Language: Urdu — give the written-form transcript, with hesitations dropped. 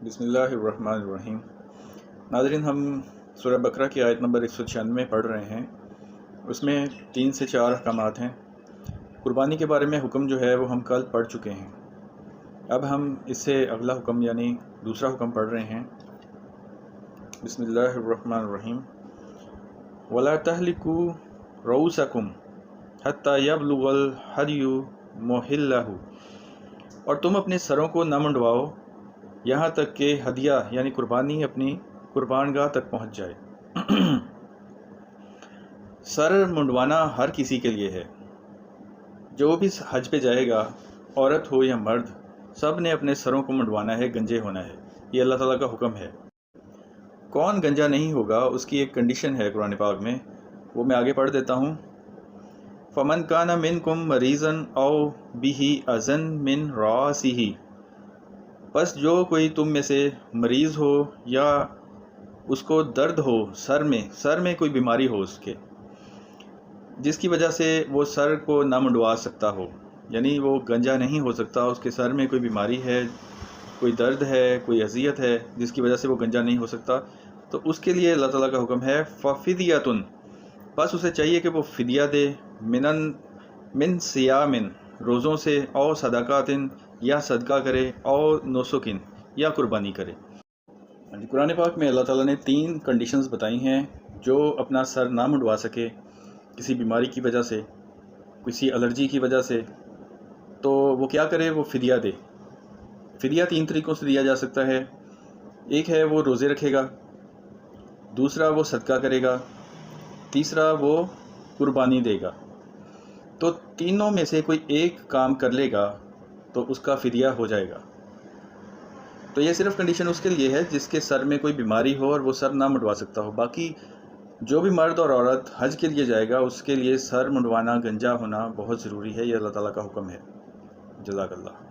بسم اللہ الرحمن الرحیم۔ ناظرین، ہم سورہ بقرہ کی آیت نمبر 196 پڑھ رہے ہیں۔ اس میں 3 سے 4 احکامات ہیں۔ قربانی کے بارے میں حکم جو ہے وہ ہم کل پڑھ چکے ہیں۔ اب ہم اس سے اگلا حکم یعنی دوسرا حکم پڑھ رہے ہیں۔ بسم اللہ الرحمن الرحیم۔ وَلَا تَهْلِكُوا رُؤُوسَكُمْ حَتَّى يَبْلُغَ الْهَدْيُ مُحِلَّهُ، اور تم اپنے سروں کو نہ منڈواؤ یہاں تک کہ ہدیہ یعنی قربانی اپنی قربان گاہ تک پہنچ جائے۔ سر منڈوانا ہر کسی کے لیے ہے۔ جو بھی حج پہ جائے گا، عورت ہو یا مرد، سب نے اپنے سروں کو منڈوانا ہے، گنجے ہونا ہے۔ یہ اللہ تعالیٰ کا حکم ہے۔ کون گنجا نہیں ہوگا اس کی ایک کنڈیشن ہے قرآن پاک میں، وہ میں آگے پڑھ دیتا ہوں۔ فَمَنْ كَانَ مِنْكُمْ مَرِيضًا أَوْ بِهِ أَذًى مِنْ رَأْسِهِ، بس جو کوئی تم میں سے مریض ہو یا اس کو درد ہو سر میں کوئی بیماری ہو اس کے، جس کی وجہ سے وہ سر کو نہ منڈوا سکتا ہو، یعنی وہ گنجا نہیں ہو سکتا، اس کے سر میں کوئی بیماری ہے، کوئی درد ہے، کوئی اذیت ہے جس کی وجہ سے وہ گنجا نہیں ہو سکتا، تو اس کے لیے اللہ تعالیٰ کا حکم ہے فَفِدْيَةٌ، بس اسے چاہیے کہ وہ فدیہ دے، من صیام، روزوں سے، او صدقات، یا صدقہ کرے، او نسک، یا قربانی کرے۔ قرآن پاک میں اللہ تعالیٰ نے 3 کنڈیشنز بتائی ہیں۔ جو اپنا سر نہ منڈوا سکے کسی بیماری کی وجہ سے، کسی الرجی کی وجہ سے، تو وہ کیا کرے؟ وہ فدیہ دے۔ فدیہ 3 طریقوں سے دیا جا سکتا ہے۔ ایک ہے وہ روزے رکھے گا، دوسرا وہ صدقہ کرے گا، تیسرا وہ قربانی دے گا۔ تو تینوں میں سے کوئی ایک کام کر لے گا تو اس کا فدیہ ہو جائے گا۔ تو یہ صرف کنڈیشن اس کے لیے ہے جس کے سر میں کوئی بیماری ہو اور وہ سر نہ منڈوا سکتا ہو۔ باقی جو بھی مرد اور عورت حج کے لیے جائے گا اس کے لیے سر منڈوانا، گنجا ہونا بہت ضروری ہے۔ یہ اللہ تعالیٰ کا حکم ہے۔ جزاک اللہ۔